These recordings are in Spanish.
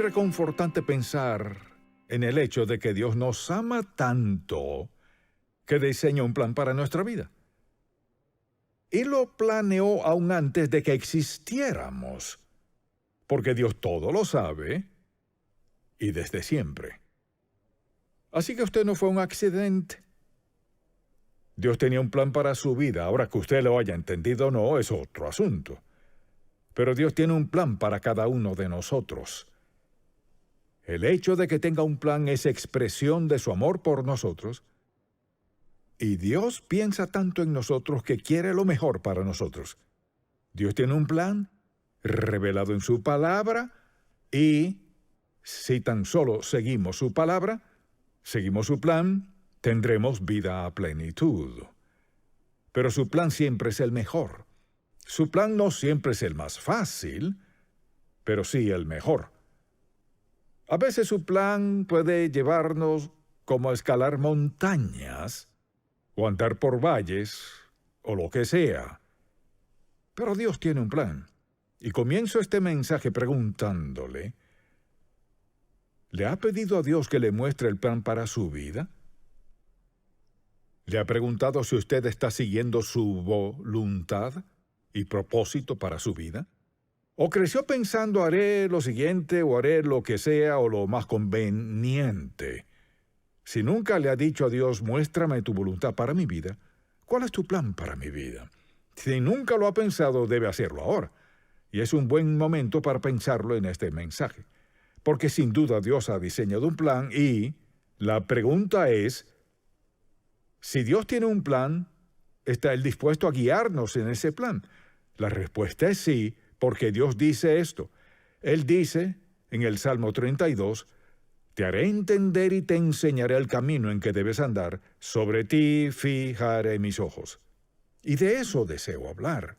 reconfortante pensar en el hecho de que Dios nos ama tanto que diseña un plan para nuestra vida. Y lo planeó aún antes de que existiéramos, porque Dios todo lo sabe y desde siempre. Así que usted no fue un accidente. Dios tenía un plan para su vida. Ahora, que usted lo haya entendido o no, es otro asunto. Pero Dios tiene un plan para cada uno de nosotros. El hecho de que tenga un plan es expresión de su amor por nosotros. Y Dios piensa tanto en nosotros que quiere lo mejor para nosotros. Dios tiene un plan revelado en su palabra y, si tan solo seguimos su palabra, seguimos su plan, tendremos vida a plenitud. Pero su plan siempre es el mejor. Su plan no siempre es el más fácil, pero sí el mejor. A veces su plan puede llevarnos como a escalar montañas, o andar por valles, o lo que sea. Pero Dios tiene un plan. Y comienzo este mensaje preguntándole, ¿le ha pedido a Dios que le muestre el plan para su vida? ¿Le ha preguntado si usted está siguiendo su voluntad y propósito para su vida? ¿O creció pensando haré lo siguiente o haré lo que sea o lo más conveniente? Si nunca le ha dicho a Dios, muéstrame tu voluntad para mi vida, ¿cuál es tu plan para mi vida? Si nunca lo ha pensado, debe hacerlo ahora. Y es un buen momento para pensarlo en este mensaje. Porque sin duda Dios ha diseñado un plan y la pregunta es, si Dios tiene un plan, ¿está Él dispuesto a guiarnos en ese plan? La respuesta es sí, porque Dios dice esto. Él dice en el Salmo 32, te haré entender y te enseñaré el camino en que debes andar, sobre ti fijaré mis ojos. Y de eso deseo hablar.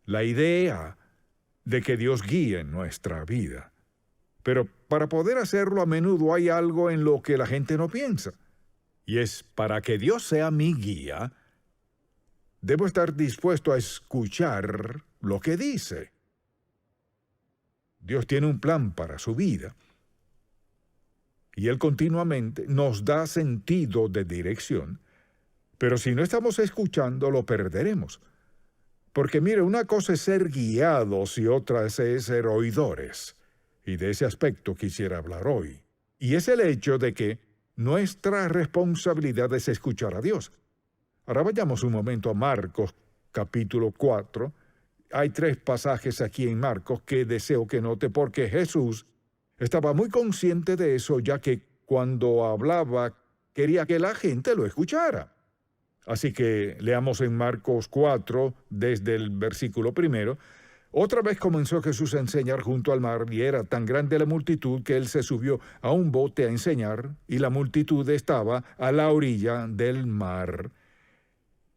La idea de que Dios guíe nuestra vida. Pero para poder hacerlo a menudo hay algo en lo que la gente no piensa. Y es, para que Dios sea mi guía, debo estar dispuesto a escuchar lo que dice. Dios tiene un plan para su vida. Y Él continuamente nos da sentido de dirección. Pero si no estamos escuchando, lo perderemos. Porque mire, una cosa es ser guiados y otra es ser oidores. Y de ese aspecto quisiera hablar hoy. Y es el hecho de que nuestra responsabilidad es escuchar a Dios. Ahora vayamos un momento a Marcos, capítulo 4. Hay 3 pasajes aquí en Marcos que deseo que note porque Jesús estaba muy consciente de eso, ya que cuando hablaba quería que la gente lo escuchara. Así que leamos en Marcos 4, desde el versículo 1. Otra vez comenzó Jesús a enseñar junto al mar, y era tan grande la multitud que él se subió a un bote a enseñar, y la multitud estaba a la orilla del mar.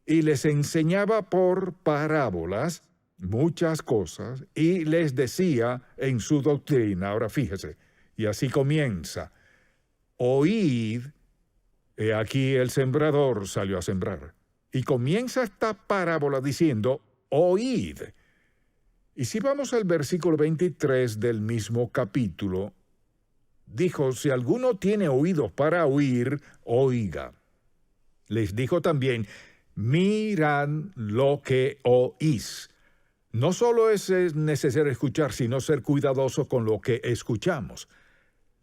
Y les enseñaba por parábolas muchas cosas, y les decía en su doctrina, ahora fíjese, y así comienza, oíd, he aquí el sembrador salió a sembrar. Y comienza esta parábola diciendo, oíd. Y si vamos al versículo 23 del mismo capítulo, dijo, si alguno tiene oídos para oír, oiga. Les dijo también, mirad lo que oís. No solo es necesario escuchar, sino ser cuidadoso con lo que escuchamos.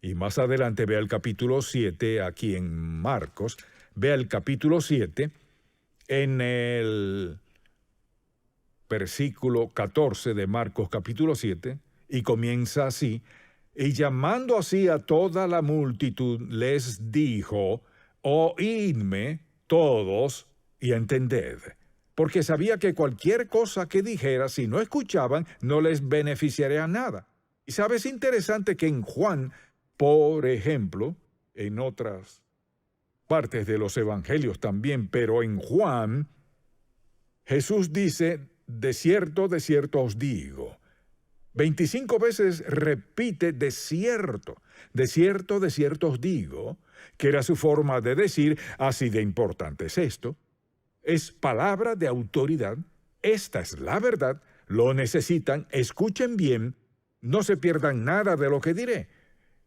Y más adelante vea el capítulo 7, aquí en Marcos, vea el capítulo 7, en el versículo 14 de Marcos capítulo 7, y comienza así, y llamando así a toda la multitud, les dijo, oídme todos y entended. Porque sabía que cualquier cosa que dijera, si no escuchaban, no les beneficiaría nada. Y sabes, interesante que en Juan, por ejemplo, en otras partes de los evangelios también, pero en Juan, Jesús dice, de cierto os digo. 25 veces repite de cierto os digo, que era su forma de decir, así de importante es esto. Es palabra de autoridad, esta es la verdad, lo necesitan, escuchen bien, no se pierdan nada de lo que diré.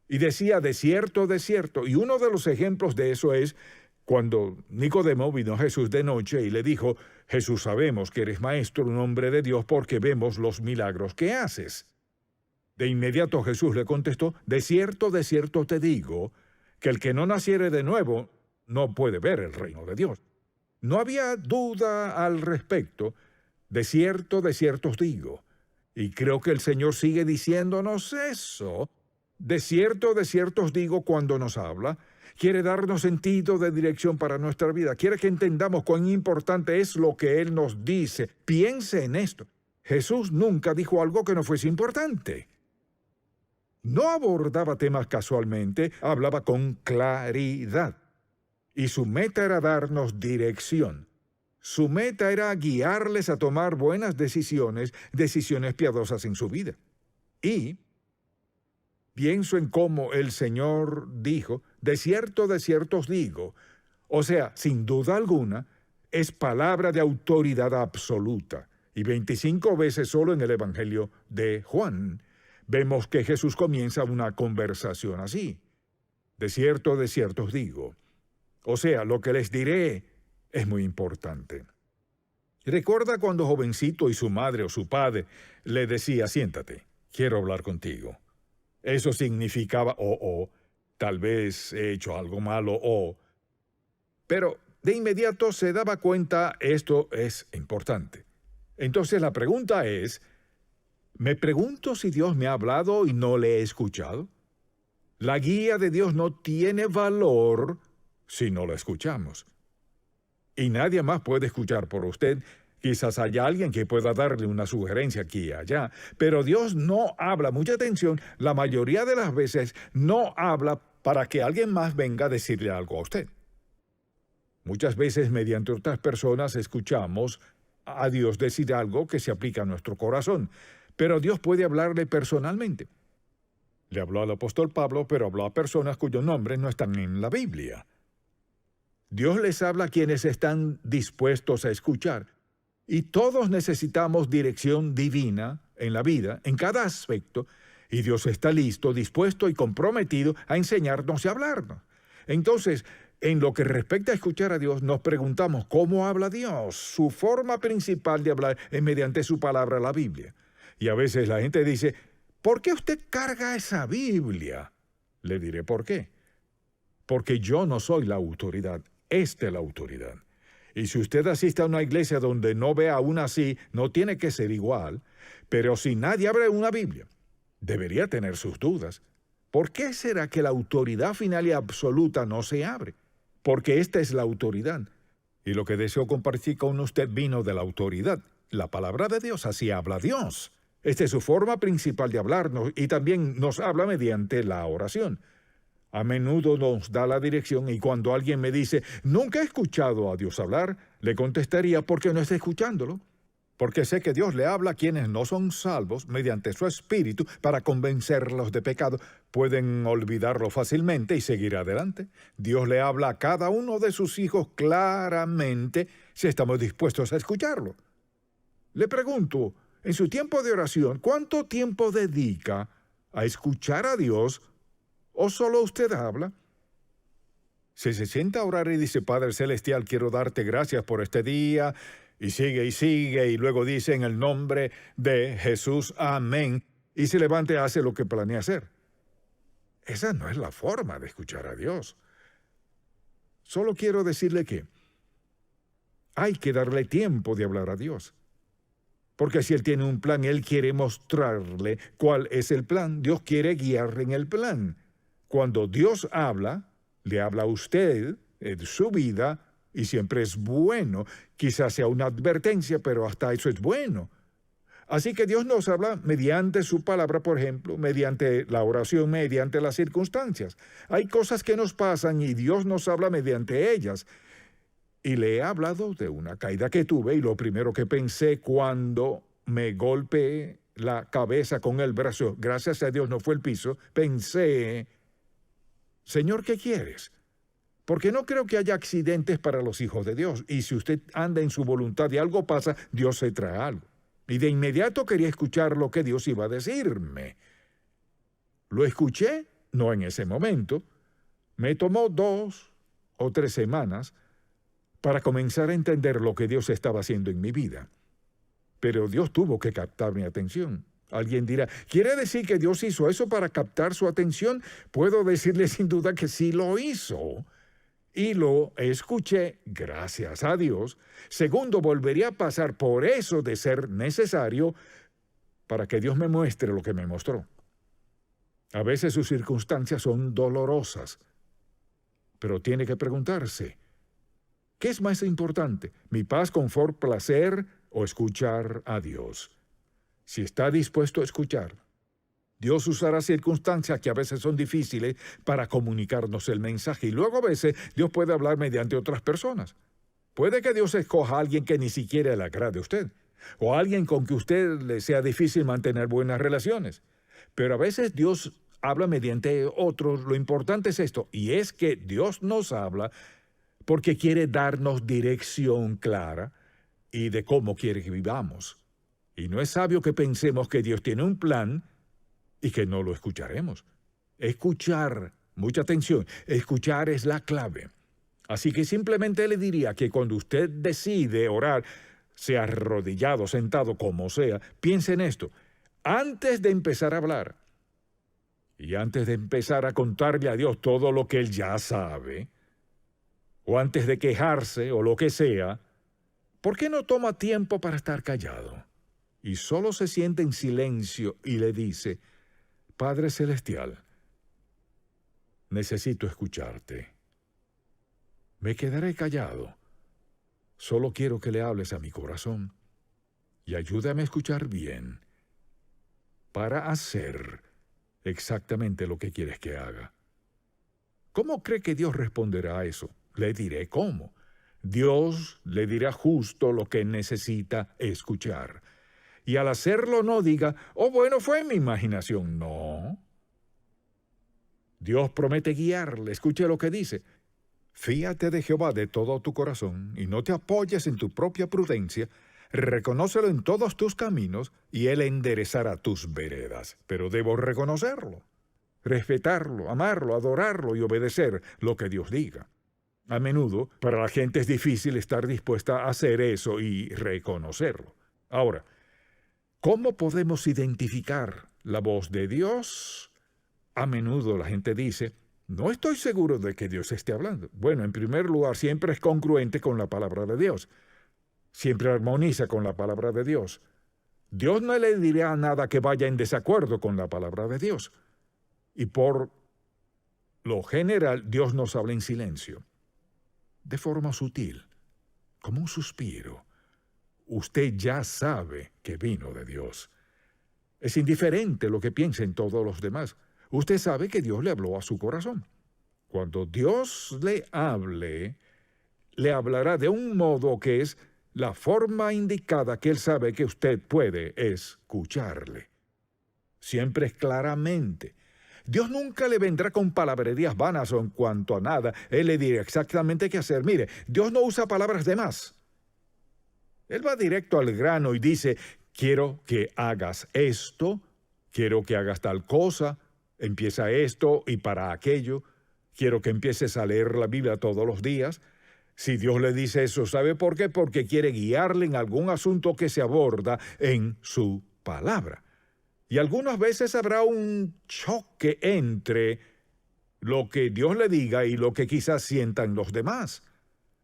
Y decía, de cierto, y uno de los ejemplos de eso es cuando Nicodemo vino a Jesús de noche y le dijo, Jesús, sabemos que eres maestro, un hombre de Dios, porque vemos los milagros que haces. De inmediato Jesús le contestó, de cierto te digo, que el que no naciere de nuevo no puede ver el reino de Dios. No había duda al respecto, de cierto os digo. Y creo que el Señor sigue diciéndonos eso. De cierto os digo cuando nos habla. Quiere darnos sentido de dirección para nuestra vida. Quiere que entendamos cuán importante es lo que Él nos dice. Piense en esto. Jesús nunca dijo algo que no fuese importante. No abordaba temas casualmente, hablaba con claridad. Y su meta era darnos dirección. Su meta era guiarles a tomar buenas decisiones, decisiones piadosas en su vida. Y pienso en cómo el Señor dijo, de cierto os digo. O sea, sin duda alguna, es palabra de autoridad absoluta. Y 25 veces solo en el Evangelio de Juan vemos que Jesús comienza una conversación así. De cierto os digo. O sea, lo que les diré es muy importante. Recuerda cuando jovencito y su madre o su padre le decía, siéntate, quiero hablar contigo. Eso significaba, tal vez he hecho algo malo, pero de inmediato se daba cuenta, esto es importante. Entonces la pregunta es, ¿me pregunto si Dios me ha hablado y no le he escuchado? La guía de Dios no tiene valor si no la escuchamos. Y nadie más puede escuchar por usted. Quizás haya alguien que pueda darle una sugerencia aquí y allá, pero Dios no habla, mucha atención, la mayoría de las veces no habla para que alguien más venga a decirle algo a usted. Muchas veces mediante otras personas escuchamos a Dios decir algo que se aplica a nuestro corazón, pero Dios puede hablarle personalmente. Le habló al apóstol Pablo, pero habló a personas cuyos nombres no están en la Biblia. Dios les habla a quienes están dispuestos a escuchar. Y todos necesitamos dirección divina en la vida, en cada aspecto, y Dios está listo, dispuesto y comprometido a enseñarnos y hablarnos. Entonces, en lo que respecta a escuchar a Dios, nos preguntamos cómo habla Dios. Su forma principal de hablar es mediante su palabra, la Biblia. Y a veces la gente dice, ¿por qué usted carga esa Biblia? Le diré por qué. Porque yo no soy la autoridad. Esta es la autoridad. Y si usted asiste a una iglesia donde no ve aún así, no tiene que ser igual, pero si nadie abre una Biblia, debería tener sus dudas. ¿Por qué será que la autoridad final y absoluta no se abre? Porque esta es la autoridad. Y lo que deseo compartir con usted vino de la autoridad. La palabra de Dios, así habla Dios. Esta es su forma principal de hablarnos y también nos habla mediante la oración. A menudo nos da la dirección y cuando alguien me dice, nunca he escuchado a Dios hablar, le contestaría, ¿por qué no está escuchándolo? Porque sé que Dios le habla a quienes no son salvos mediante su Espíritu para convencerlos de pecado. Pueden olvidarlo fácilmente y seguir adelante. Dios le habla a cada uno de sus hijos claramente si estamos dispuestos a escucharlo. Le pregunto, en su tiempo de oración, ¿cuánto tiempo dedica a escuchar a Dios? ¿O solo usted habla? Si se sienta a orar y dice, Padre Celestial, quiero darte gracias por este día, y sigue, y luego dice, en el nombre de Jesús, amén, y se levanta y hace lo que planea hacer. Esa no es la forma de escuchar a Dios. Solo quiero decirle que hay que darle tiempo de hablar a Dios. Porque si Él tiene un plan, Él quiere mostrarle cuál es el plan. Dios quiere guiarle en el plan. Cuando Dios habla, le habla a usted en su vida y siempre es bueno. Quizás sea una advertencia, pero hasta eso es bueno. Así que Dios nos habla mediante su palabra, por ejemplo, mediante la oración, mediante las circunstancias. Hay cosas que nos pasan y Dios nos habla mediante ellas. Y le he hablado de una caída que tuve y lo primero que pensé cuando me golpeé la cabeza con el brazo, gracias a Dios no fue el piso, pensé, Señor, ¿qué quieres? Porque no creo que haya accidentes para los hijos de Dios. Y si usted anda en su voluntad y algo pasa, Dios se trae algo. Y de inmediato quería escuchar lo que Dios iba a decirme. Lo escuché no en ese momento. Me tomó 2 o 3 semanas para comenzar a entender lo que Dios estaba haciendo en mi vida. Pero Dios tuvo que captar mi atención. Alguien dirá, ¿quiere decir que Dios hizo eso para captar su atención? Puedo decirle sin duda que sí lo hizo. Y lo escuché, gracias a Dios. Segundo, volvería a pasar por eso de ser necesario para que Dios me muestre lo que me mostró. A veces sus circunstancias son dolorosas, pero tiene que preguntarse, ¿qué es más importante? ¿Mi paz, confort, placer o escuchar a Dios? Si está dispuesto a escuchar, Dios usará circunstancias que a veces son difíciles para comunicarnos el mensaje. Y luego a veces Dios puede hablar mediante otras personas. Puede que Dios escoja a alguien que ni siquiera le agrade a usted, o a alguien con que usted le sea difícil mantener buenas relaciones. Pero a veces Dios habla mediante otros. Lo importante es esto, y es que Dios nos habla porque quiere darnos dirección clara y de cómo quiere que vivamos. Y no es sabio que pensemos que Dios tiene un plan y que no lo escucharemos. Escuchar, mucha atención, escuchar es la clave. Así que simplemente le diría que cuando usted decide orar, sea arrodillado, sentado, como sea, piense en esto. Antes de empezar a hablar y antes de empezar a contarle a Dios todo lo que Él ya sabe, o antes de quejarse o lo que sea, ¿por qué no toma tiempo para estar callado? Y solo se siente en silencio y le dice, Padre Celestial, necesito escucharte. Me quedaré callado. Solo quiero que le hables a mi corazón y ayúdame a escuchar bien para hacer exactamente lo que quieres que haga. ¿Cómo cree que Dios responderá a eso? Le diré cómo. Dios le dirá justo lo que necesita escuchar. Y al hacerlo no diga, oh, bueno, fue mi imaginación. No. Dios promete guiarle. Escuche lo que dice. Fíate de Jehová de todo tu corazón y no te apoyes en tu propia prudencia. Reconócelo en todos tus caminos y Él enderezará tus veredas. Pero debo reconocerlo, respetarlo, amarlo, adorarlo y obedecer lo que Dios diga. A menudo, para la gente es difícil estar dispuesta a hacer eso y reconocerlo. Ahora, ¿cómo podemos identificar la voz de Dios? A menudo la gente dice, no estoy seguro de que Dios esté hablando. Bueno, en primer lugar, siempre es congruente con la palabra de Dios. Siempre armoniza con la palabra de Dios. Dios no le dirá nada que vaya en desacuerdo con la palabra de Dios. Y por lo general, Dios nos habla en silencio, de forma sutil, como un suspiro. Usted ya sabe que vino de Dios. Es indiferente lo que piensen todos los demás. Usted sabe que Dios le habló a su corazón. Cuando Dios le hable, le hablará de un modo que es la forma indicada que Él sabe que usted puede escucharle. Siempre es claramente. Dios nunca le vendrá con palabrerías vanas o en cuanto a nada. Él le dirá exactamente qué hacer. Mire, Dios no usa palabras de más. Él va directo al grano y dice, quiero que hagas esto, quiero que hagas tal cosa, empieza esto y para aquello, quiero que empieces a leer la Biblia todos los días. Si Dios le dice eso, ¿sabe por qué? Porque quiere guiarle en algún asunto que se aborda en su palabra. Y algunas veces habrá un choque entre lo que Dios le diga y lo que quizás sientan los demás.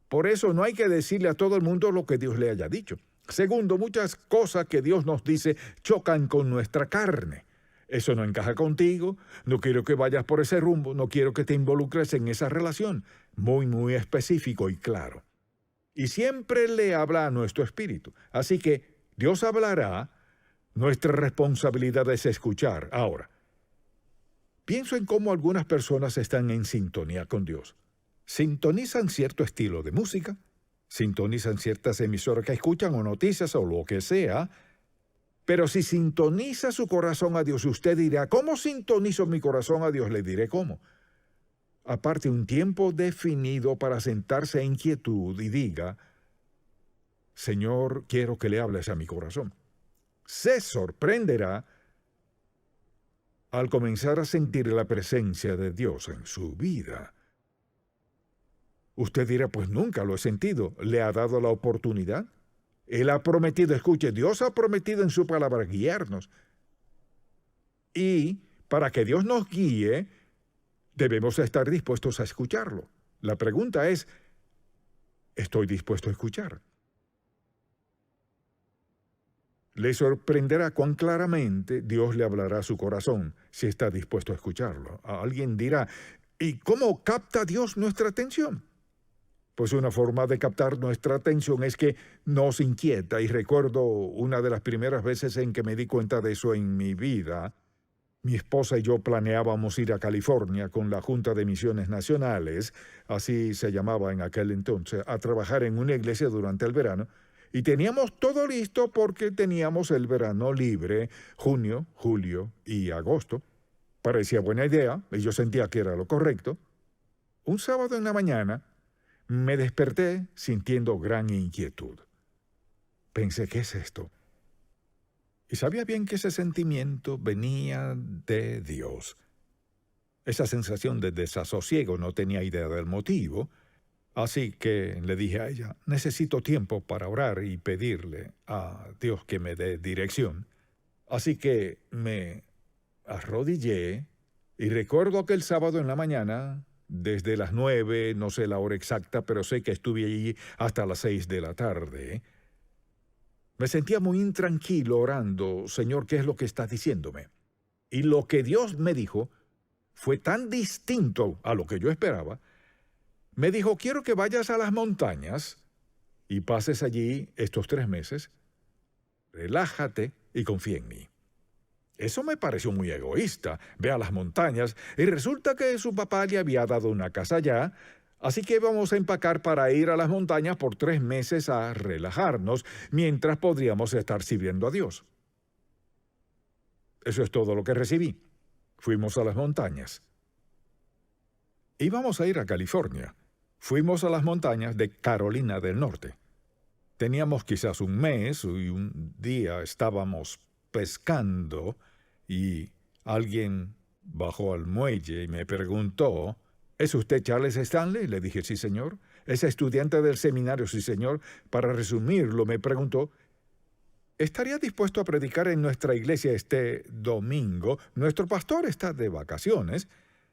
Por eso no hay que decirle a todo el mundo lo que Dios le haya dicho. Segundo, muchas cosas que Dios nos dice chocan con nuestra carne. Eso no encaja contigo, no quiero que vayas por ese rumbo, no quiero que te involucres en esa relación. Muy específico y claro. Y siempre le habla a nuestro espíritu. Así que Dios hablará, nuestra responsabilidad es escuchar. Ahora, pienso en cómo algunas personas están en sintonía con Dios. Sintonizan cierto estilo de música, sintonizan ciertas emisoras que escuchan o noticias o lo que sea, pero si sintoniza su corazón a Dios, usted dirá, ¿cómo sintonizo mi corazón a Dios? Le diré cómo. Aparte un tiempo definido para sentarse en quietud y diga, Señor, quiero que le hables a mi corazón. Se sorprenderá al comenzar a sentir la presencia de Dios en su vida. Usted dirá, pues nunca lo he sentido. ¿Le ha dado la oportunidad? Él ha prometido, escuche, Dios ha prometido en su palabra guiarnos. Y para que Dios nos guíe, debemos estar dispuestos a escucharlo. La pregunta es, ¿estoy dispuesto a escuchar? Le sorprenderá cuán claramente Dios le hablará a su corazón si está dispuesto a escucharlo. Alguien dirá, ¿y cómo capta Dios nuestra atención? Pues una forma de captar nuestra atención es que nos inquieta, y recuerdo una de las primeras veces en que me di cuenta de eso en mi vida. Mi esposa y yo planeábamos ir a California con la Junta de Misiones Nacionales, así se llamaba en aquel entonces, a trabajar en una iglesia durante el verano, y teníamos todo listo porque teníamos el verano libre, junio, julio y agosto. Parecía buena idea, y yo sentía que era lo correcto. Un sábado en la mañana, me desperté sintiendo gran inquietud. Pensé, ¿qué es esto? Y sabía bien que ese sentimiento venía de Dios. Esa sensación de desasosiego, no tenía idea del motivo, así que le dije a ella, necesito tiempo para orar y pedirle a Dios que me dé dirección. Así que me arrodillé y recuerdo aquel sábado en la mañana, desde las 9, no sé la hora exacta, pero sé que estuve allí hasta las 6 de la tarde. Me sentía muy intranquilo orando, Señor, ¿qué es lo que estás diciéndome? Y lo que Dios me dijo fue tan distinto a lo que yo esperaba. Me dijo, quiero que vayas a las montañas y pases allí estos 3 meses. Relájate y confía en mí. Eso me pareció muy egoísta. Ve a las montañas y resulta que su papá le había dado una casa allá, así que íbamos a empacar para ir a las montañas por 3 meses a relajarnos, mientras podríamos estar sirviendo a Dios. Eso es todo lo que recibí. Fuimos a las montañas. Íbamos a ir a California. Fuimos a las montañas de Carolina del Norte. Teníamos quizás un mes y un día estábamos pescando y alguien bajó al muelle y me preguntó, ¿es usted Charles Stanley? Le dije, sí, señor. ¿Es estudiante del seminario? Sí, señor. Para resumirlo, me preguntó, ¿estaría dispuesto a predicar en nuestra iglesia este domingo? Nuestro pastor está de vacaciones.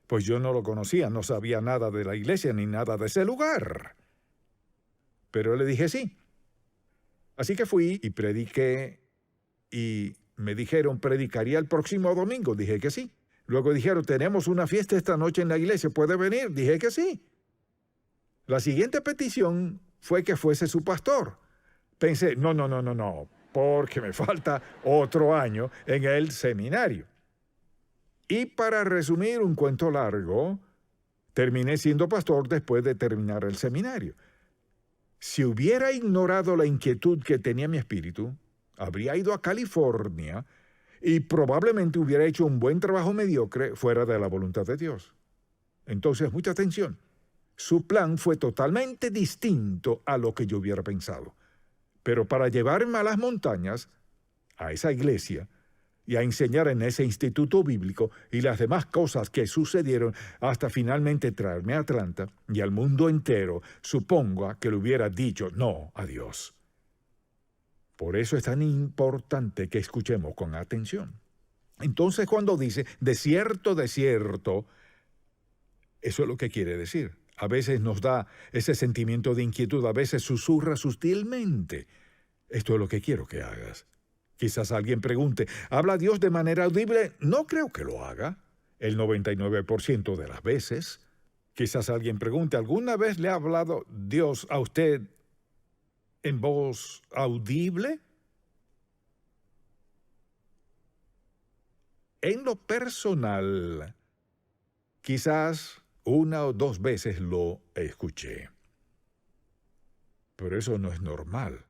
Pues yo no lo conocía, no sabía nada de la iglesia ni nada de ese lugar. Pero le dije sí. Así que fui y prediqué y me dijeron, ¿predicaría el próximo domingo? Dije que sí. Luego dijeron, tenemos una fiesta esta noche en la iglesia, ¿puede venir? Dije que sí. La siguiente petición fue que fuese su pastor. Pensé, no, porque me falta otro año en el seminario. Y para resumir un cuento largo, terminé siendo pastor después de terminar el seminario. Si hubiera ignorado la inquietud que tenía mi espíritu, habría ido a California y probablemente hubiera hecho un buen trabajo mediocre fuera de la voluntad de Dios. Entonces, mucha atención. Su plan fue totalmente distinto a lo que yo hubiera pensado. Pero para llevarme a las montañas, a esa iglesia, y a enseñar en ese instituto bíblico y las demás cosas que sucedieron hasta finalmente traerme a Atlanta y al mundo entero, supongo que le hubiera dicho no a Dios. Por eso es tan importante que escuchemos con atención. Entonces, cuando dice desierto, desierto, eso es lo que quiere decir. A veces nos da ese sentimiento de inquietud, a veces susurra sutilmente. Esto es lo que quiero que hagas. Quizás alguien pregunte, ¿habla Dios de manera audible? No creo que lo haga, el 99% de las veces. Quizás alguien pregunte, ¿alguna vez le ha hablado Dios a usted en voz audible? En lo personal, quizás 1 o 2 veces lo escuché. Pero eso no es normal.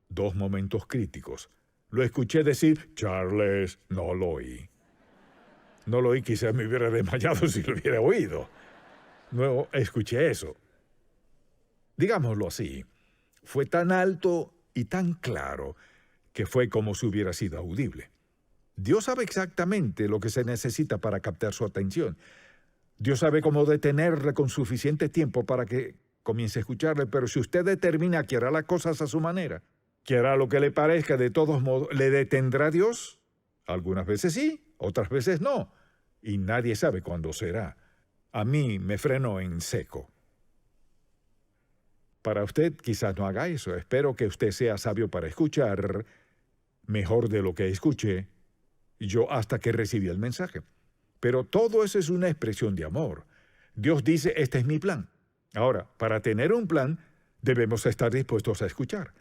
2 momentos críticos. Lo escuché decir, Charles, no lo oí. No lo oí, quizás me hubiera desmayado si lo hubiera oído. No escuché eso. Digámoslo así, fue tan alto y tan claro que fue como si hubiera sido audible. Dios sabe exactamente lo que se necesita para captar su atención. Dios sabe cómo detenerle con suficiente tiempo para que comience a escucharle, pero si usted determina que hará las cosas a su manera, que hará lo que le parezca, de todos modos, ¿le detendrá Dios? Algunas veces sí, otras veces no, y nadie sabe cuándo será. A mí me frenó en seco. Para usted quizás no haga eso. Espero que usted sea sabio para escuchar mejor de lo que escuché yo hasta que recibí el mensaje. Pero todo eso es una expresión de amor. Dios dice, este es mi plan. Ahora, para tener un plan, debemos estar dispuestos a escuchar.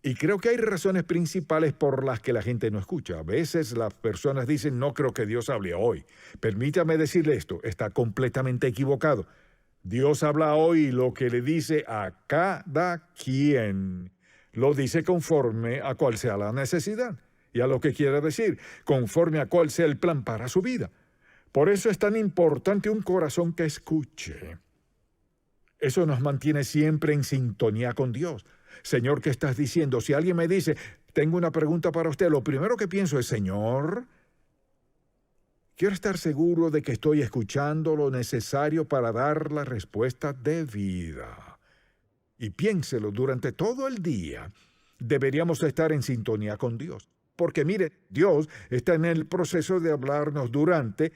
Y creo que hay razones principales por las que la gente no escucha. A veces las personas dicen, no creo que Dios hable hoy. Permítame decirle esto, está completamente equivocado. Dios habla hoy lo que le dice a cada quien. Lo dice conforme a cuál sea la necesidad y a lo que quiera decir, conforme a cuál sea el plan para su vida. Por eso es tan importante un corazón que escuche. Eso nos mantiene siempre en sintonía con Dios. Señor, ¿qué estás diciendo? Si alguien me dice, tengo una pregunta para usted, lo primero que pienso es, Señor, quiero estar seguro de que estoy escuchando lo necesario para dar la respuesta debida. Y piénselo, durante todo el día deberíamos estar en sintonía con Dios. Porque mire, Dios está en el proceso de hablarnos durante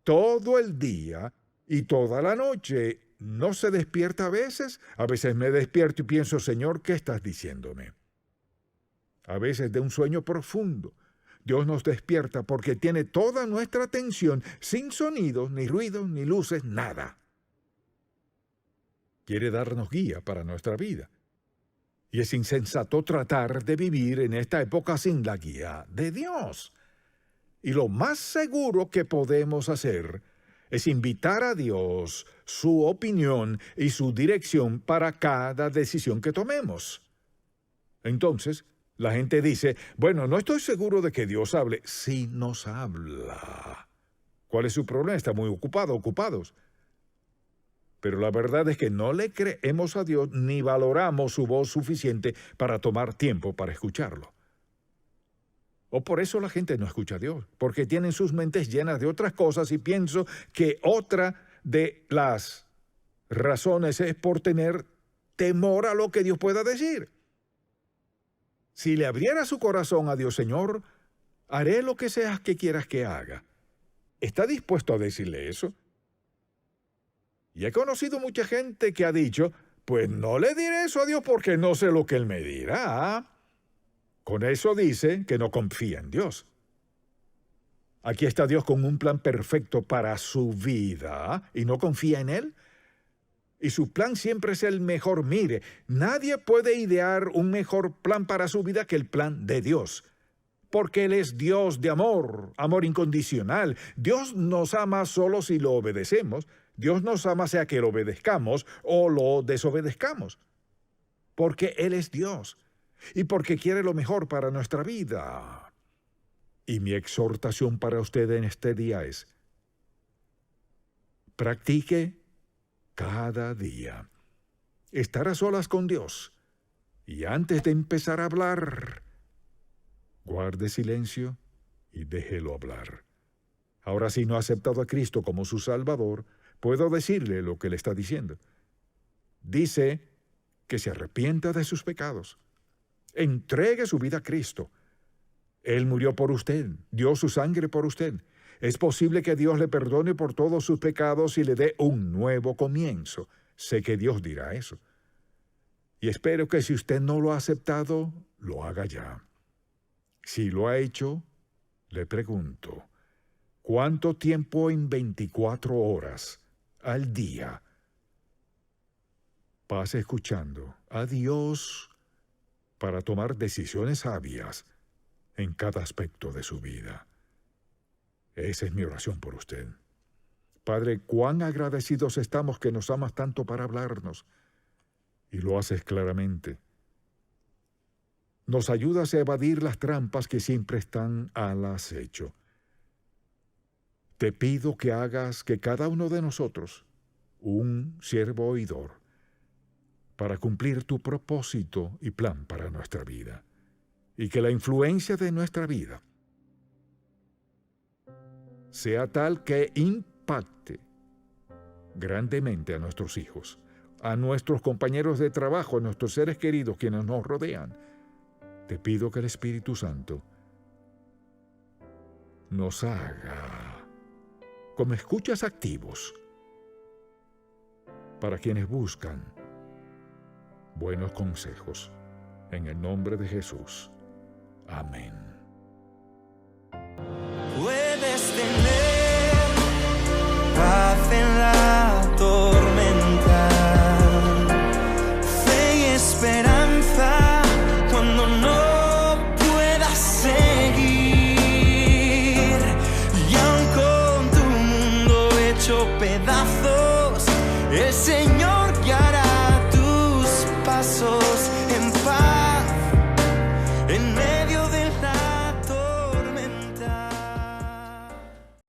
todo el día y toda la noche. ¿No se despierta a veces? A veces me despierto y pienso, Señor, ¿qué estás diciéndome? A veces de un sueño profundo. Dios nos despierta porque tiene toda nuestra atención sin sonidos, ni ruidos, ni luces, nada. Quiere darnos guía para nuestra vida. Y es insensato tratar de vivir en esta época sin la guía de Dios. Y lo más seguro que podemos hacer es invitar a Dios, su opinión y su dirección para cada decisión que tomemos. Entonces, la gente dice, bueno, no estoy seguro de que Dios hable. Sí nos habla. ¿Cuál es su problema? Está muy ocupados. Pero la verdad es que no le creemos a Dios ni valoramos su voz suficiente para tomar tiempo para escucharlo. O por eso la gente no escucha a Dios, porque tienen sus mentes llenas de otras cosas y pienso que otra de las razones es por tener temor a lo que Dios pueda decir. Si le abriera su corazón a Dios, Señor, haré lo que sea que quieras que haga. ¿Está dispuesto a decirle eso? Y he conocido mucha gente que ha dicho, pues no le diré eso a Dios porque no sé lo que Él me dirá. Con eso dice que no confía en Dios. Aquí está Dios con un plan perfecto para su vida y no confía en Él. Y su plan siempre es el mejor. Mire, nadie puede idear un mejor plan para su vida que el plan de Dios. Porque Él es Dios de amor, amor incondicional. Dios nos ama solo si lo obedecemos. Dios nos ama sea que lo obedezcamos o lo desobedezcamos. Porque Él es Dios. Y porque quiere lo mejor para nuestra vida. Y mi exhortación para usted en este día es, practique cada día estar a solas con Dios y antes de empezar a hablar, guarde silencio y déjelo hablar. Ahora, si no ha aceptado a Cristo como su Salvador, puedo decirle lo que le está diciendo. Dice que se arrepienta de sus pecados. Entregue su vida a Cristo. Él murió por usted, dio su sangre por usted. Es posible que Dios le perdone por todos sus pecados y le dé un nuevo comienzo. Sé que Dios dirá eso. Y espero que si usted no lo ha aceptado, lo haga ya. Si lo ha hecho, le pregunto, ¿cuánto tiempo en 24 horas al día pasa escuchando a Dios para tomar decisiones sabias en cada aspecto de su vida? Esa es mi oración por usted. Padre, cuán agradecidos estamos que nos amas tanto para hablarnos, y lo haces claramente. Nos ayudas a evadir las trampas que siempre están al acecho. Te pido que hagas que cada uno de nosotros, un siervo oidor, para cumplir tu propósito y plan para nuestra vida, y que la influencia de nuestra vida sea tal que impacte grandemente a nuestros hijos, a nuestros compañeros de trabajo, a nuestros seres queridos, quienes nos rodean. Te pido que el Espíritu Santo nos haga como escuchas activos para quienes buscan buenos consejos. En el nombre de Jesús. Amén. Puedes tener paz en la tormenta, fe y esperanza cuando no puedas seguir. Y aun con tu mundo hecho pedazos, el Señor